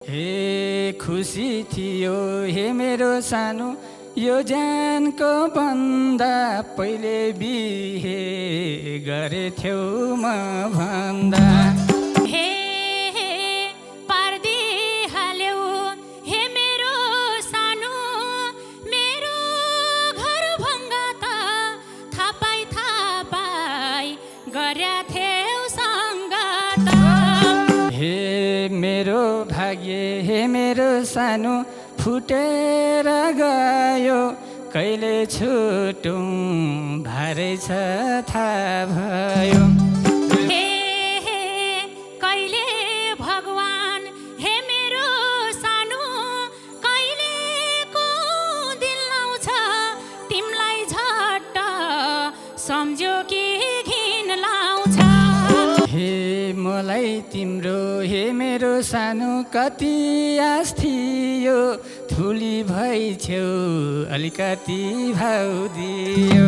हे खुसी थियो हे मेरो सानो यो ज्यानको भन्दा पहिले बिहे गरेथ्यौ म भन्दा हे पार्दिहाल्यौ हे मेरो सानो मेरो घर भङ्गा त थापाई गर्याथ्यौ सङ्गात हे मेरो भाग्य हे मेरो सानो फुटेर गयो कहिले छुटौँ भारै छ थाहा भयो हे कहिले भगवान हे मेरो सानो कहिलेको दिल लाउँछ तिमीलाई झट्ट सम्झ्यो कि घिन लाउँछ हे मलाई तिम्रो हे मेरो सानो कति आस थियो ठुली भई छेउ अलिकति भाउ दियो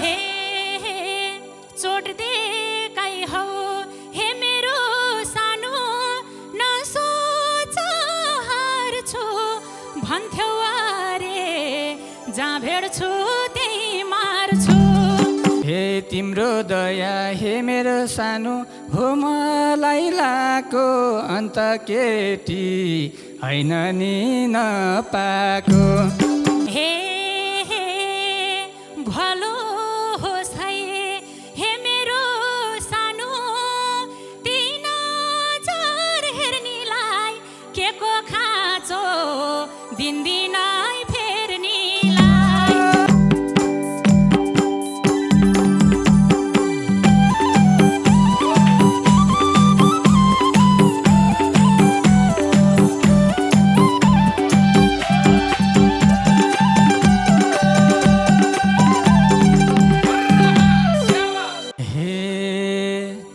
हे चोट देखाइ हौ हे मेरो सानो नसोच हार्छु भन्थ्यौ अरे जहाँ भेट्छु त्यही मार्छु हे तिम्रो दया हे मेरो सानो हो मलाई लाको अन्त केटी होइन नि नपाको हे भलो होस् है हे मेरो सानो तीन नजर हेर्नेलाई के को खाँचो दिनदिनै फेर्नेलाई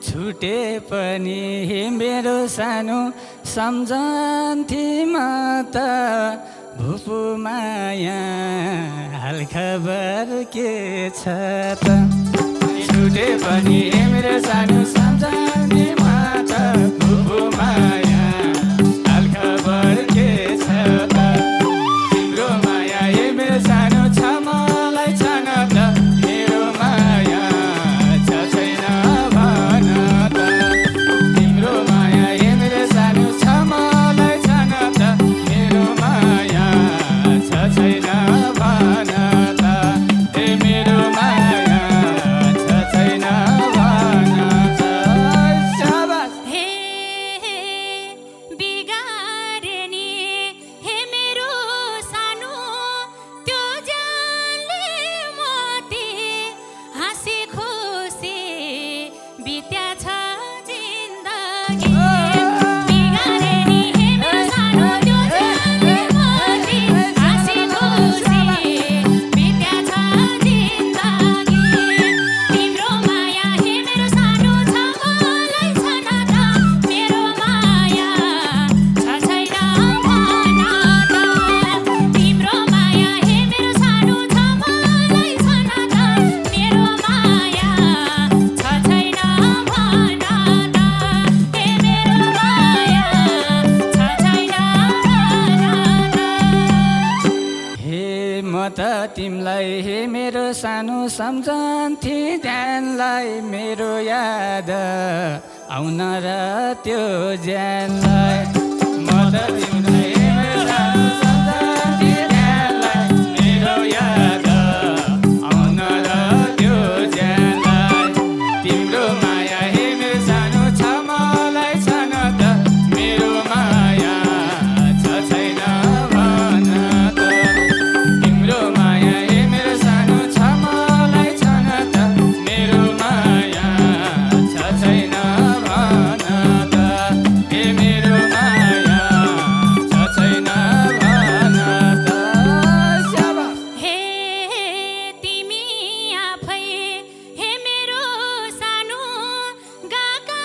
छुटे पनि हे मेरो सानो सम्झन्थे म त भुपु माया हालखबर के छ त छुटे पनि हे मेरो सानो सम्झन्थे म त भुपु माया हालखबर के छ त तिम्रो माया हे मेरो सानो छ मलाई छैन त मेरो माया छ छैन भन त तिम्रो माया हे मेरो सानो छ मलाई छैन त मेरो माया छ छैन भन त हे मेरो माया छ छैन भन त शाबास हे बिगारे नि हे मेरो सानो त्यो जानले मती हाँसी खुसी बित्या छ जिन्दगी बिगारे नि हे मेरो सानो त्यो जानले मती हाँसी खुसी बित्या छ जिन्दगी तिम्रो माया हे मेरो सानो छ मलाई छैन त मेरो माया छ छैन भन त तिम्रो माया हे मेरो सानो छ मलाई छैन त मेरो माया छ छैन भन त हे मेरो माया छ छैन भन त हे म त तिमीलाई हे मेरो सानो सम्झन्थे ध्यानलाई मेरो याद आउन र त्यो ज्यानलाई म त तिमीलाई हे मेरो सानो सम्झन्थे ध्यानलाई मेरो याद आउन र त्यो ज्यानलाई तिम्रो माया हे मेरो सानो छ मलाई छैन त मेरो माया छ छैन भन त तिम्रो माया हे मेरो सानो छ मलाई छैन त मेरो माया छ छैन भन त हे मेरो माया छ छैन भन त शाबास हे तिमी आफै हे मेरो सानो गाका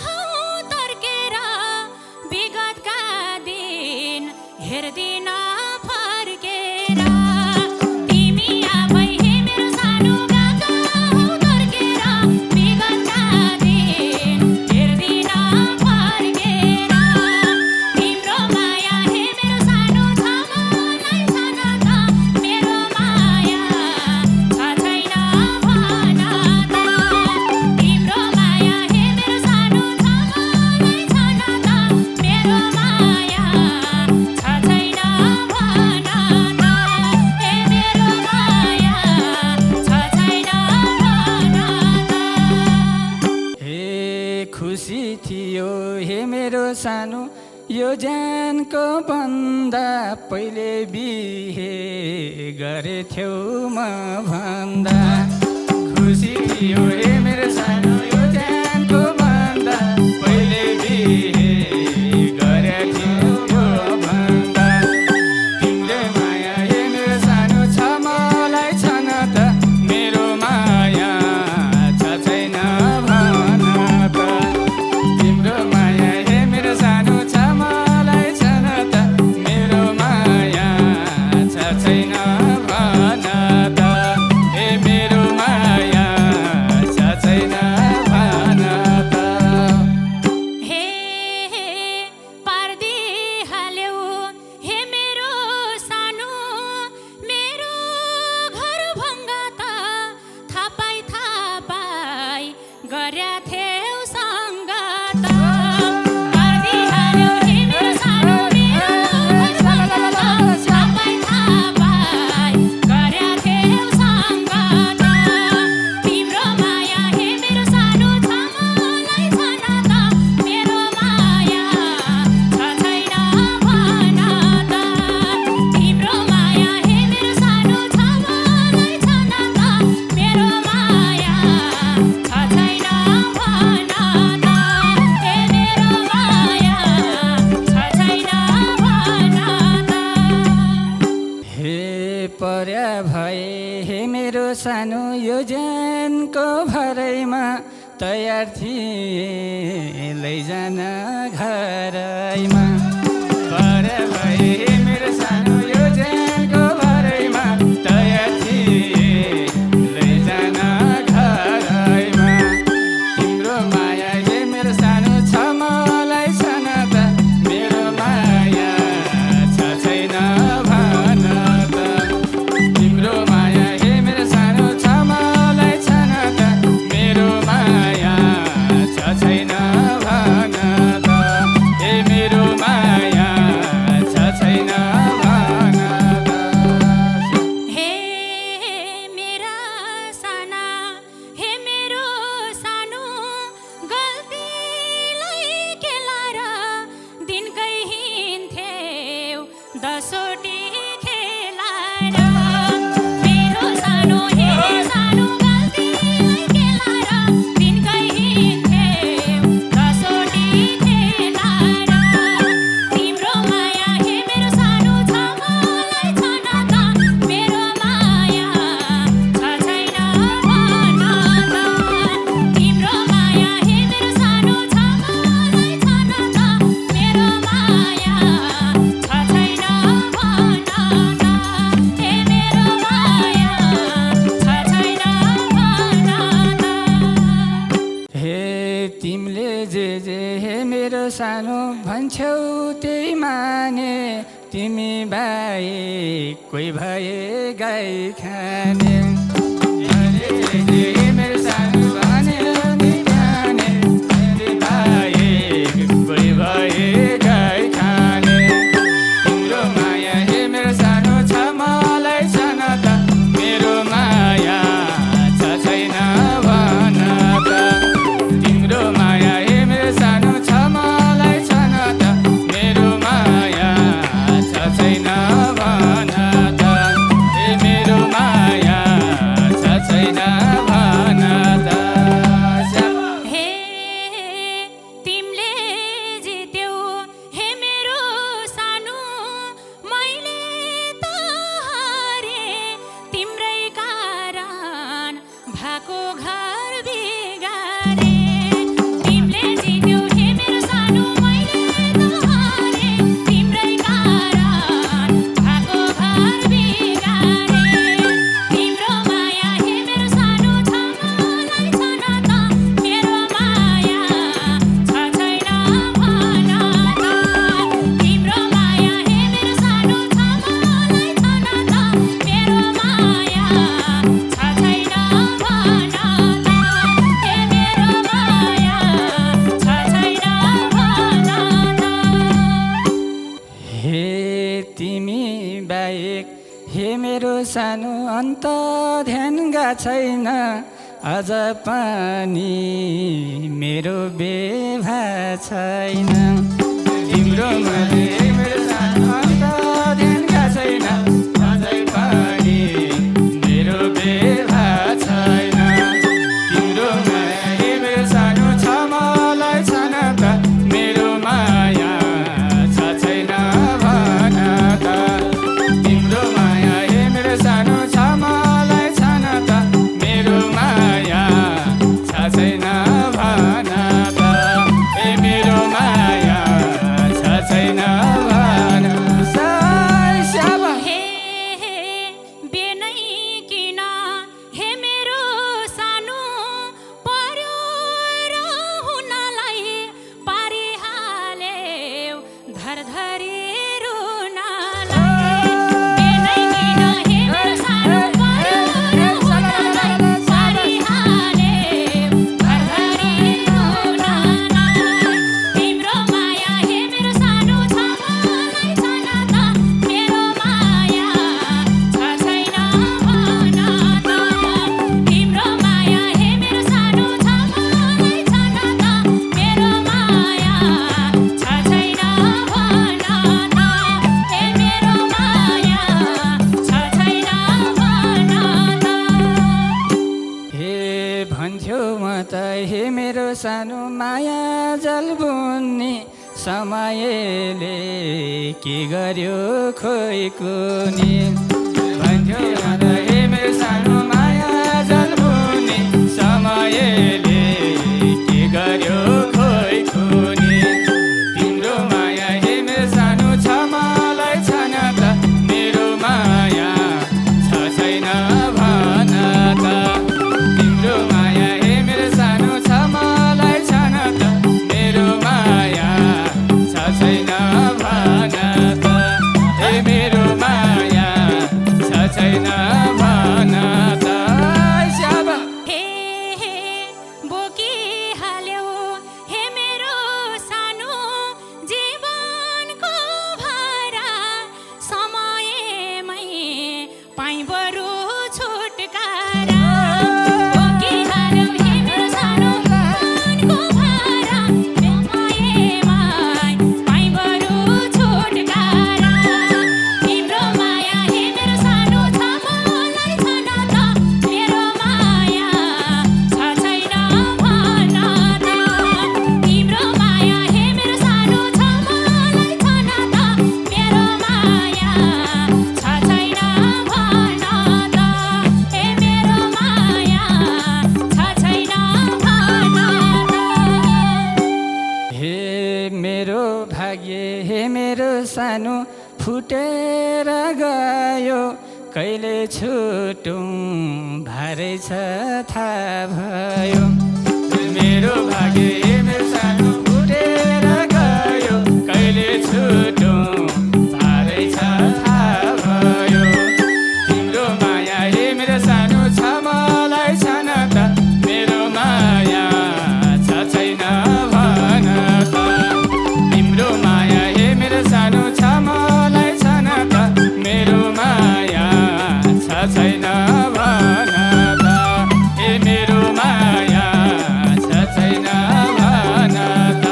हौ तर्केर विगतका दिन हेर्दिन फर्केर तिमी आफै हे मेरो सानो गाका हौ तर्केर विगतका दिन हेर्दिन फर्केर यो ज्यानको भन्दा पहिले बिहे गरेथ्यौ म भन्दा खुसी थियो हे मेरो सानो यो ज्यानको भन्दा पहिले बिहे गरेथ्यौ भन्दा तिम्रो माया हे मेरो सानो छ मलाई छन त मेरो माया छ छैन भन त तिम्रो माया हे मेरो सानो छ मलाई छन त मेरो माया छ छैन भन त हे मेरो माया छ छैन भन त हे पार्दिहाल्यौ हे मेरो सानो मेरो घर भङ्गा त थापाई गर्या थेउ सङ्गत पार्दिहाल्यौ हे मेरो सानो मेरो घर भङ्गा त थापाई गर्या थेउ सङ्गत तिम्रो माया हे मेरो सानो छ मलाई छन त मेरो माया छ छैन भन त तिम्रो माया हे मेरो सानो छ मलाई छन त मेरो माया छ छैन भन त हे मेरो माया छ छैन भन त हे पर्या भए हे मेरो सानो यो ज्यानको भरैमा तयार थिए लैजान घरैमा पर्या भए हे मेरो सानो यो ज्यानको भरैमा तयार थिए लैजान घरैमा तिम्रो माया हे मेरो सानो छ मलाई छन त मेरो माया छ छैन भन त तिम्रो माया हे मेरो सानो छ मलाई छन त मेरो माया छ छैन भन त हे मेरो माया छ छैन भन त हे मेरा साना हे मेरो सानो गल्तीलाई केलाएर दिनकै हिँड्थ्यौ दसवटी खेलाएर मेरो सानो हे सानो गल्तीलाई केलाएर दिनकै हिँड्थ्यौ दसवटी खेलाएर तिम्रो माया हे मेरो सानो छ मलाई छन त मेरो माया छ छैन भन त तिम्रो माया हे मेरो सानो छ मलाई छन त मेरो माया छ छैन भन त हे मेरो माया छ छैन भन त हे तिमीले जे हे मेरो सानो भन्छौ त्यही माने तिमी बाहेक कोही भए गाई खाने जे हे मेरो सानो भने तिमी माने तिमी बाहेक कोही भए गाई खाने तिम्रो माया हे मेरो सानो छ मलाई छन त मेरो माया छ छैन भन त तिम्रो माया हे मेरो सानो छ मलाई छन त मेरो माया छ छैन भन त हे मेरो माया छ छैन भन त हे तिमीले जित्यौ हे मेरो सानो मैले त हारे तिम्रै कारण भएको घर बिगारे तिमीले जित्यौ हे मेरो सानो मैले त हारे तिम्रै कारण भएको घर बिगारे तिम्रो माया हे मेरो सानो छ मलाई छन त मेरो माया छ छैन भन त तिम्रो माया हे मेरो सानो छ मलाई छन त मेरो माया छ छैन भन त हे मेरो माया छ छैन भन त हे तिमी बाहेक हे मेरो सानो अन्त ध्यान गा छैन अझ पनि मेरो बेभा छैन तिमीले तिम्रो माया मेरो सानो अन्त ध्यानका छैन अझै पनि मेरो बेला छैन तिम्रो माया मेरो सानो छ मलाई छैन त मेरो माया छ छैन भन त तिम्रो माया मेरो सानो छ मलाई छैन त मेरो माया छ छैन भन त मेरो माया छ छैन भन श्याम हे बेनै किन हे मेरो सानो पर्यो र हुनलाई पारिहाल्यो धरधरी रुनलाई बेनै किन हे मेरो सानो पर्यो र हुनलाई पारिहाल्यो धरधरी रुनलाई तिम्रो माया हे मेरो सानो छ मलाई छैन त मेरो माया छ छैन भन त तिम्रो माया हे मेरो सानो छ मलाई छैन त मेरो माया छ छैन भन त हे मेरो माया छ छैन भन त हे भन्थ्यो म त हे मेरो सानो माया जल बुन्ने समयले के गर्यो खोइ कुनी भन्थ्यो म त हे मेरो सानो माया जल बुन्ने समयले के गर्यो खोइ कुनी तिम्रो माया हे मेरो सानो छ मलाई छैन त मेरो माया छ छैन भन त तिम्रो माया हे मेरो सानो छ मलाई छैन त मेरो माया छ छैन भन त हे मेरो माया छ छैन भन त श्याम हे बोकिहाल्यौ हे मेरो सानो जीवनको भारा समयमै पाइ बरु छुटकारा बोकिहाल्यौ हे मेरो सानो जीवनको भारा समयमै पाइ बरु छुटकारा तिम्रो माया हे मेरो सानो छ मलाई छैन त मेरो माया छ छैन भन त तिम्रो माया हे मेरो सानो छ मलाई छैन त मेरो माया छ छैन भन त हे मेरो माया छ छैन भन त हे मेरो भाग्य हे मेरो सानो फुटेर गयो कहिले छुटौँ भारै छ थाहा भयो मेरो भाग्य हे मेरो सानो फुटेर गयो कहिले छुटौँ भारै छ थाहा भयो तिम्रो माया हे मेरो सानो छ मलाई छैन त मेरो माया छ छैन भन त तिम्रो माया हे मेरो सानो छ मलाई छैन त मेरो माया छ छैन भन त हे मेरो माया छ छैन भन त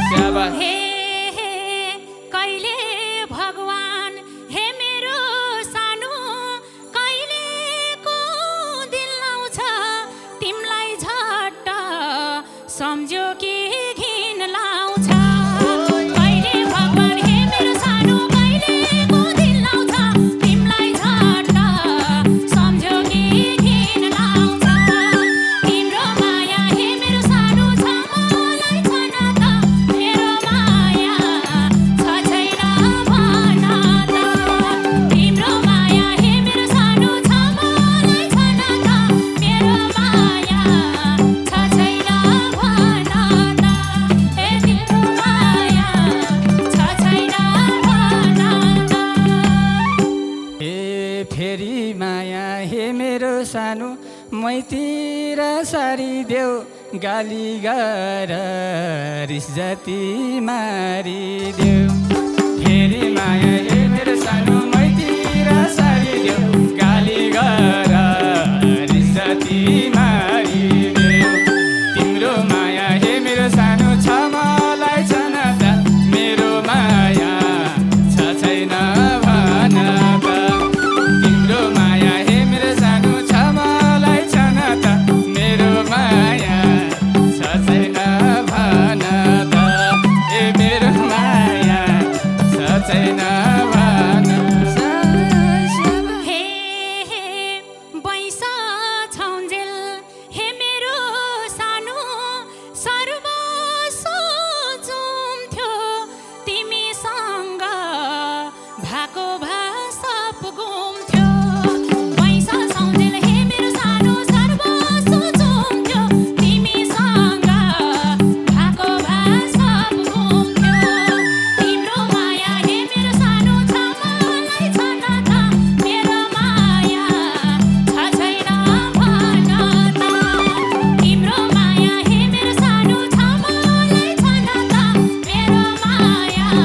श्याम हे कहिले भगवान हे मेरो सानो कहिलेको दिल लाउँछ तिमीलाई झट्ट सम्झ्यो कि घिन लाउँछ कहिले भगवान हे मेरो सानो कहिलेको दिल लाउँछ तिमीलाई झट्ट सम्झ्यो कि घिन लाउँछ तिम्रो माया हे मेरो सानो छ मलाई छैन त मेरो माया छ छैन भन त तिम्रो माया हे मेरो सानो छ मलाई छैन त मेरो माया छ छैन भन त हे तिम्रो माया छ छैन भन त हे फेरि माया हे मेरो सानो मैतिर सारिदेऊ गाली गर रिस जति मारिदेऊ फेरि माया हे मेरो सानो मैतिर सारिदेऊ गाली गर रिस जति मारिदेऊ तिम्रो माया हे मेरो सानो छ मलाई छैन त मेरो छैन भन हे बैसा छौन्जेल हे मेरो सानो सर्वस्व जुम्थ्यो तिमीसँग भएको भाषा पुगुम्थ्यो बैसा छौन्जेल हे मेरो सानो सर्वस्व जुम्थ्यो तिमीसँग भएको भाषा पुगुम्थ्यो तिम्रो माया हे मेरो सानो छ मलाई छन त मेरो माया छ छैन भन त तिम्रो माया हे मेरो सानो छ मलाई छन त मेरो माया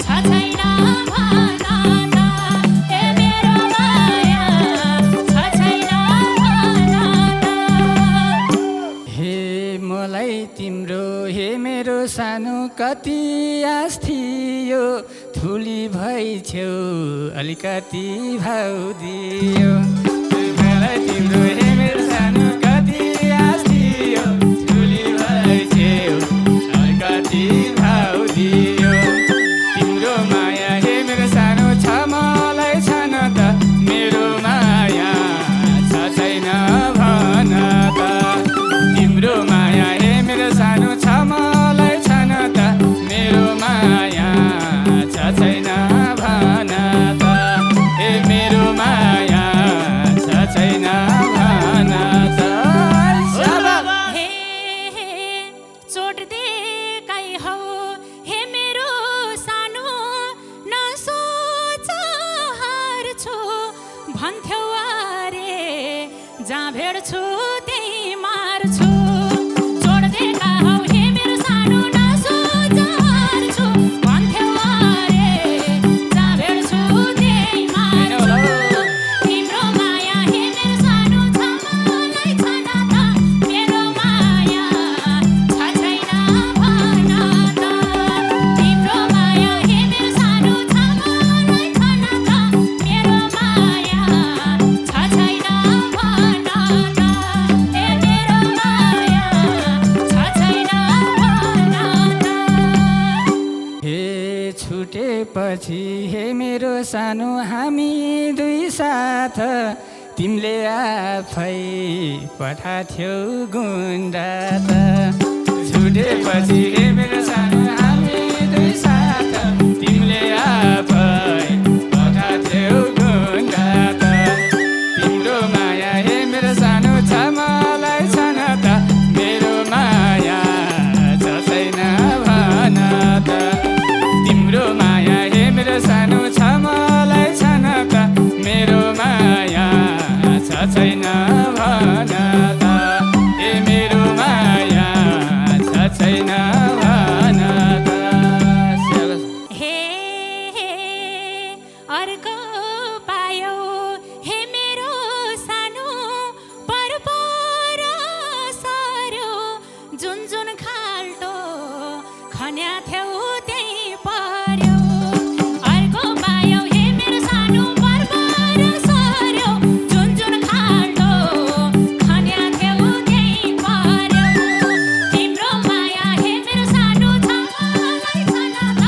छ छैन भन त ए मेरो माया छ छैन भन त हे मलाई तिम्रो हे मेरो सानो कति आस थियो ठुली भई छेउ अलिकति भाउ दियो मलाई तिम्रो हे मेरो सानो कति आस थियो ठुली भई छेउ अलिकति भाउ दियो तिम्रो माया हे मेरो सानो छ मलाई छन त मेरो माया छ छैन भन त तिम्रो माया हे मेरो सानो छ मलाई छन त मेरो माया छ छैन भन त ए मेरो माया छ छैन भन त हे चोट देखाइ हौ हे मेरो सानो नसोच हार्छु भन्थ्यौ अरे जहाँ भेट्छु त्यही मार्छु चोट देखा हौ हे मेरो सानो नसोच हार्छु भन्थ्यौ अरे जहाँ भेट्छु त्यही मार्छु तिम्रो माया हे मेरो सानो छ मलाई छन त मेरो माया छ छैन भन त तिम्रो माया हे मेरो सानो छ मलाई छन त मेरो माया छ छैन भन त ए मेरो माया छ छैन भन त हे छुटेपछि हे मेरो सानो हामी दुई साथ तिमीले आफै पठाथ्यौ गुन्डा त छुटेपछि हे मेरो सानो हामी दुई साथ तिमीले आफै पठाथ्यौ गुन्डा त तिम्रो माया हे मेरो सानो छ मलाई छन त मेरो माया छ छैन भन त तिम्रो माया हे मेरो सानो छ मलाई छन त मेरो माया छ छैन भन त ए मेरो माया छ छैन भन त हे अर्को पायौ हे मेरो सानो पर सर्यो जुन जुन खाल्टो खन्या थ्यौ त्यही पर्यो अर्को पायौ हे मेरो सानो पर सर्यो जुन जुन खाल्टो खन्या थ्यौ त्यही पर्यो तिम्रो माया हे मेरो सानो छ मलाई छन त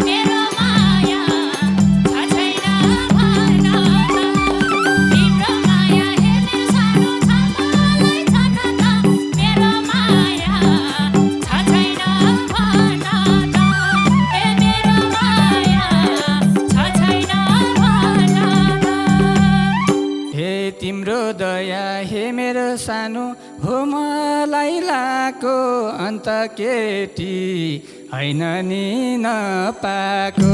मेरो माया छ छैन भन त तिम्रो माया हे मेरो सानो छ मलाई छन त मेरो माया छ छैन भन त ए मेरो माया छ छैन भन त हे तिम्रो दया हे मेरो सानो हो मलाई लाको अन्त केटी होइन नि नपाको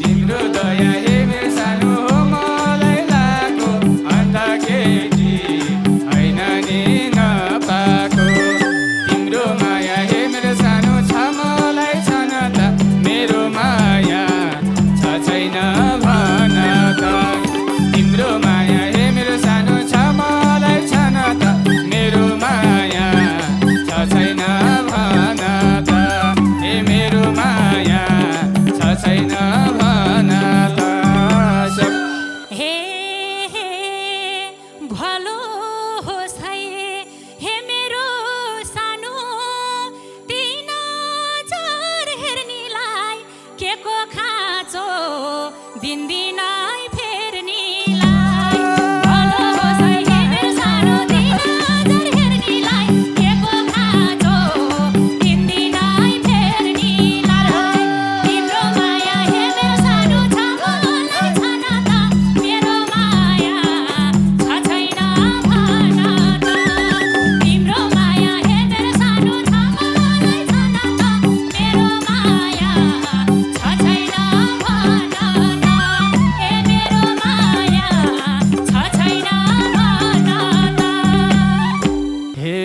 तिम्रो दया हे मेरो सानो हो मलाई लाको अन्त केटी होइन नि नपाको तिम्रो माया हे मेरो सानो छ मलाई छन त मेरो माया छ छैन भन त तिम्रो माया हे मेरो सानो छ मलाई छन त मेरो माया छ छैन भन त ए मेरो माया छ छैन खाँचो दिनदिनै फेर्नीलाई भलो होस् है हे मेरो सानो दिन हजार हेर्नीलाई केको खाँचो दिनदिनै फेर्नीलाई तिम्रो माया हे मेरो सानो छ मलाई छन त मेरो माया छ छैन भन त तिम्रो माया हे मेरो सानो छ मलाई छन त मेरो माया छ छैन भन त ए मेरो माया छ छैन भन त हे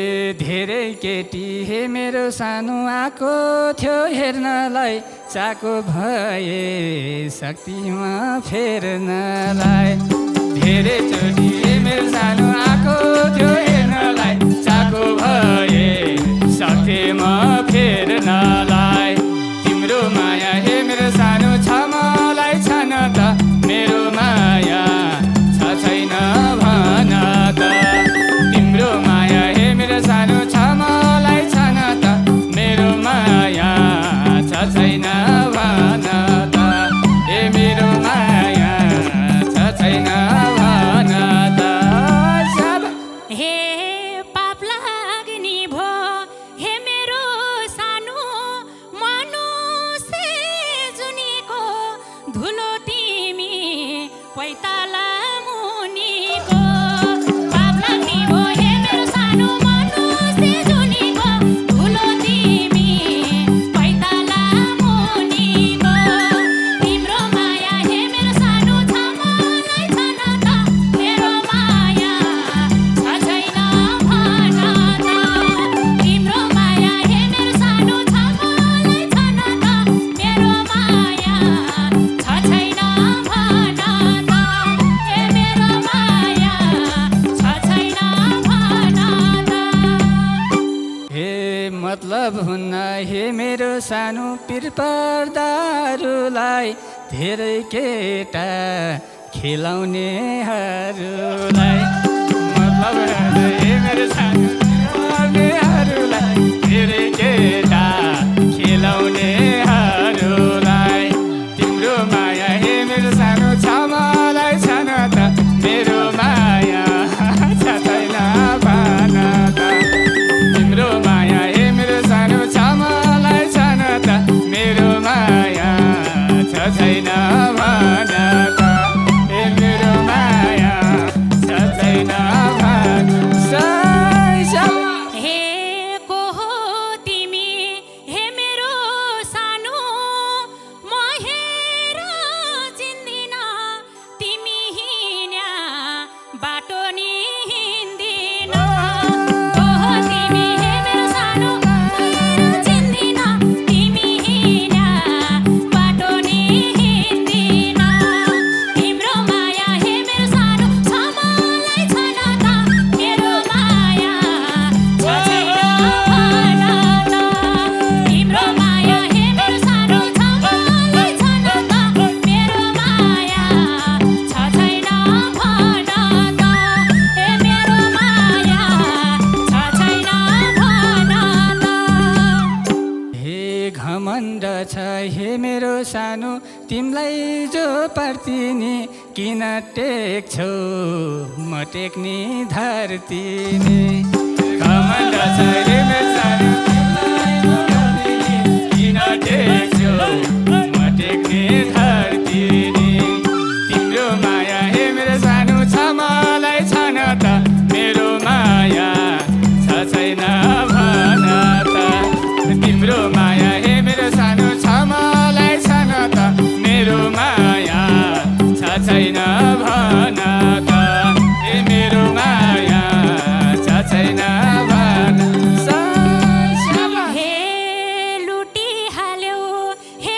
धेरै केटी हे मेरो सानो आएको थियो हेर्नलाई चाको भए शक्तिमा फेर्नलाई धेरै चोटि हे मेरो सानो आएको थियो हेर्नलाई चाको भए शक्तिमा फेर्नलाई तिम्रो माया हे मेरो सानो छ मलाई छन त मेरो माया छ छैन भन त तिम्रो माया हे मेरो सानो छ मलाई छन त मेरो माया छ छैन भन त ए मेरो माया छ छैन भन त सब हे पाप लाग्ने भो हे मेरो सानो मनुष्य जुनीको धुलो तिमी पैताला मुनिको पाप लाग्ने भो हे मेरो सानो मनुष्य जुनीको धुलो तिमी पैताला मुनिको तिम्रो माया हे मेरो सानो छ मलाई छन त मेरो माया छ छैन भन त तिम्रो माया हे मेरो सानो छ मलाई छन त मेरो माया छ छैन भन त ए मेरो माया छ छैन भन त हे मतलब हुन्न हे मेरो सानो पिर पर्दाहरूलाई धेरै केटा खेलाउनेहरूलाई मतलब हुन्न हे मेरो सानो पर्दाहरूलाई धेरै केटा खेलाउनेहरूलाई तिम्रो माया हे मेरो सानो छ मलाई छन त मेरो माया छ छैन भन त तिम्रो माया हे मेरो सानो छ मलाई छन त मेरो माया छ छैन भन त ए मेरो माया छ छैन भन हे को हो तिमी हे मेरो सानो म हेर चिन्दिन तिमी हिँड्या बाटो नि हिँड्दिन को हो तिमी हे मेरो सानो म हेर चिन्दिन तिमी हिँड्या बाटो नि हिँड्दिन तिम्रो माया हे मेरो सानो छ मलाई छन त मेरो माया छ छैन भन त तिम्रो माया हे मेरो सानो छ मलाई छन त मेरो माया छ छैन भन त ए मेरो माया छ छैन भन त हे घमण्ड छ हे मेरो सानो तिमीलाई जो पर्तिनी किन टेक्छौ म टेक्ने धरतीनी घमण्ड छ हे मेरो सानो तिमीलाई जो पर्तिनी किन टेक्छौ म टेक्ने धरतीनी तिम्रो माया हे मेरो सानो छ मलाई छन त मेरो माया छ छैन भन त तिम्रो माया हे मेरो सानो छ मलाई छन त मेरो माया छ छैन भन त ए मेरो माया छ छैन भन हे लुटिहाल्यौ हे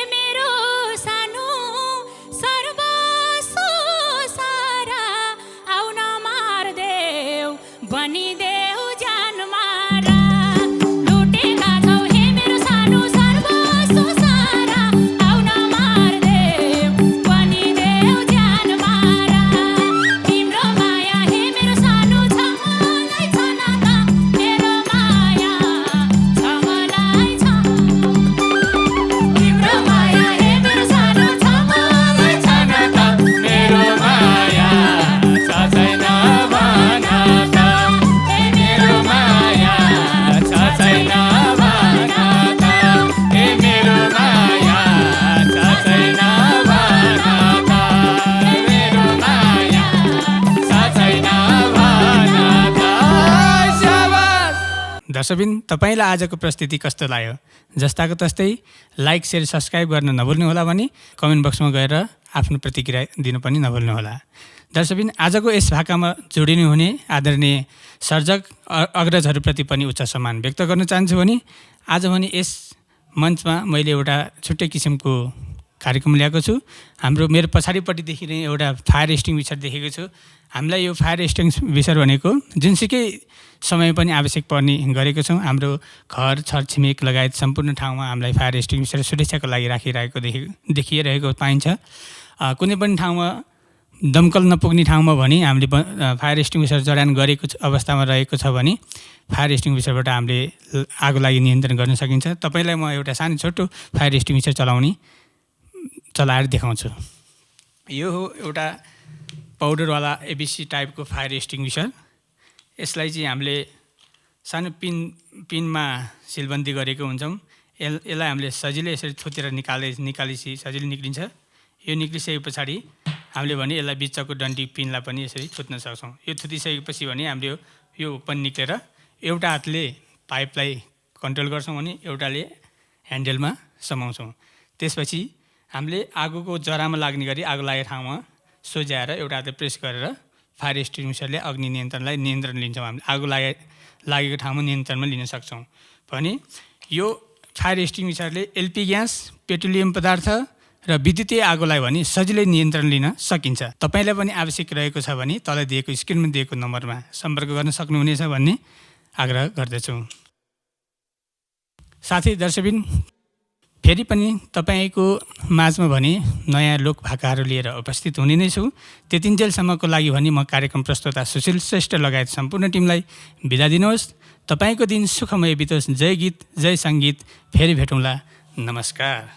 दर्शकबिन तपाईँलाई आजको प्रस्तुति कस्तो लाग्यो? जस्ताको तस्तै लाइक सेयर सब्सक्राइब गर्न नभुल्नुहोला भने कमेन्ट बक्समा गएर आफ्नो प्रतिक्रिया दिनु पनि नभुल्नुहोला। दर्शकबिन आजको यस भाकामा जोडिनु हुने आदरणीय सर्जक अग्रजहरूप्रति पनि उच्च सम्मान व्यक्त गर्न चाहन्छु भने आज भने यस मञ्चमा मैले एउटा छुट्टै किसिमको कार्यक्रम ल्याएको छु। मेरो पछाडिपट्टिदेखि नै एउटा फायर एक्सटिङ्ग्विसर देखेको छु। हामीलाई यो फायर एक्सटिङ्ग्विसर भनेको जुनसुकै समय पनि आवश्यक पर्ने गरेको छौँ। हाम्रो घर छरछिमेक लगायत सम्पूर्ण ठाउँमा हामीलाई फायर एक्सटिङ्ग्विसर सुरक्षाको लागि राखिरहेको देखिरहेको पाइन्छ। कुनै पनि ठाउँमा दमकल नपुग्ने ठाउँमा भने हामीले फायर एक्सटिङ्ग्विसर जडान गरेको अवस्थामा रहेको छ भने फायर एक्सटिङ्ग्विसरबाट हामीले आगो लागि नियन्त्रण गर्न सकिन्छ। तपाईँलाई म एउटा सानो छोटो फायर एक्सटिङ्ग्विसर चलाएर देखाउँछु। यो हो एउटा पाउडरवाला एबिसी टाइपको फायर एक्सटिङ्ग्विसर। यसलाई चाहिँ हामीले सानो पिनमा सिलबन्दी गरेको हुन्छौँ। यसलाई हामीले सजिलै यसरी थुतेर निकालेपछि सजिलै निक्लिन्छ। यो निक्लिसके पछाडि हामीले भने यसलाई बिचको डन्डी पिनलाई पनि यसरी थुत्न सक्छौँ। यो थुतिसकेपछि भने हामीले यो पनि निक्लेर एउटा हातले पाइपलाई कन्ट्रोल गर्छौँ भने एउटाले ह्यान्डलमा समाउँछौँ। त्यसपछि हामीले आगोको जरामा लाग्ने गरी आगो लागेको ठाउँमा सोझ्याएर एउटा हातले प्रेस गरेर फायर एक्सटिङ्ग्विसरले अग्नि नियन्त्रणलाई नियन्त्रण लिन्छौँ। हामीले आगो लागेको ठाउँमा नियन्त्रणमा लिन सक्छौँ भने यो फायर एक्सटिङ्ग्विसरले एलपी ग्यास, पेट्रोलियम पदार्थ र विद्युतीय आगोलाई भने सजिलै नियन्त्रण लिन सकिन्छ। तपाईँलाई पनि आवश्यक रहेको छ भने तल दिएको स्क्रिनमा दिएको नम्बरमा सम्पर्क गर्न सक्नुहुनेछ भन्ने आग्रह गर्दछु। साथै दर्शकबिन फेरि पनि तपाईँको माझमा भने नयाँ लोक भाकाहरू लिएर उपस्थित हुने नै छु। त्यतिन्जेलसम्मको लागि भने म कार्यक्रम प्रस्तोता सुशील श्रेष्ठ लगायत सम्पूर्ण टिमलाई बिदा दिनुहोस्। तपाईँको दिन सुखमय बितोस्। जय गीत, जय सङ्गीत। फेरि भेटौँला। नमस्कार।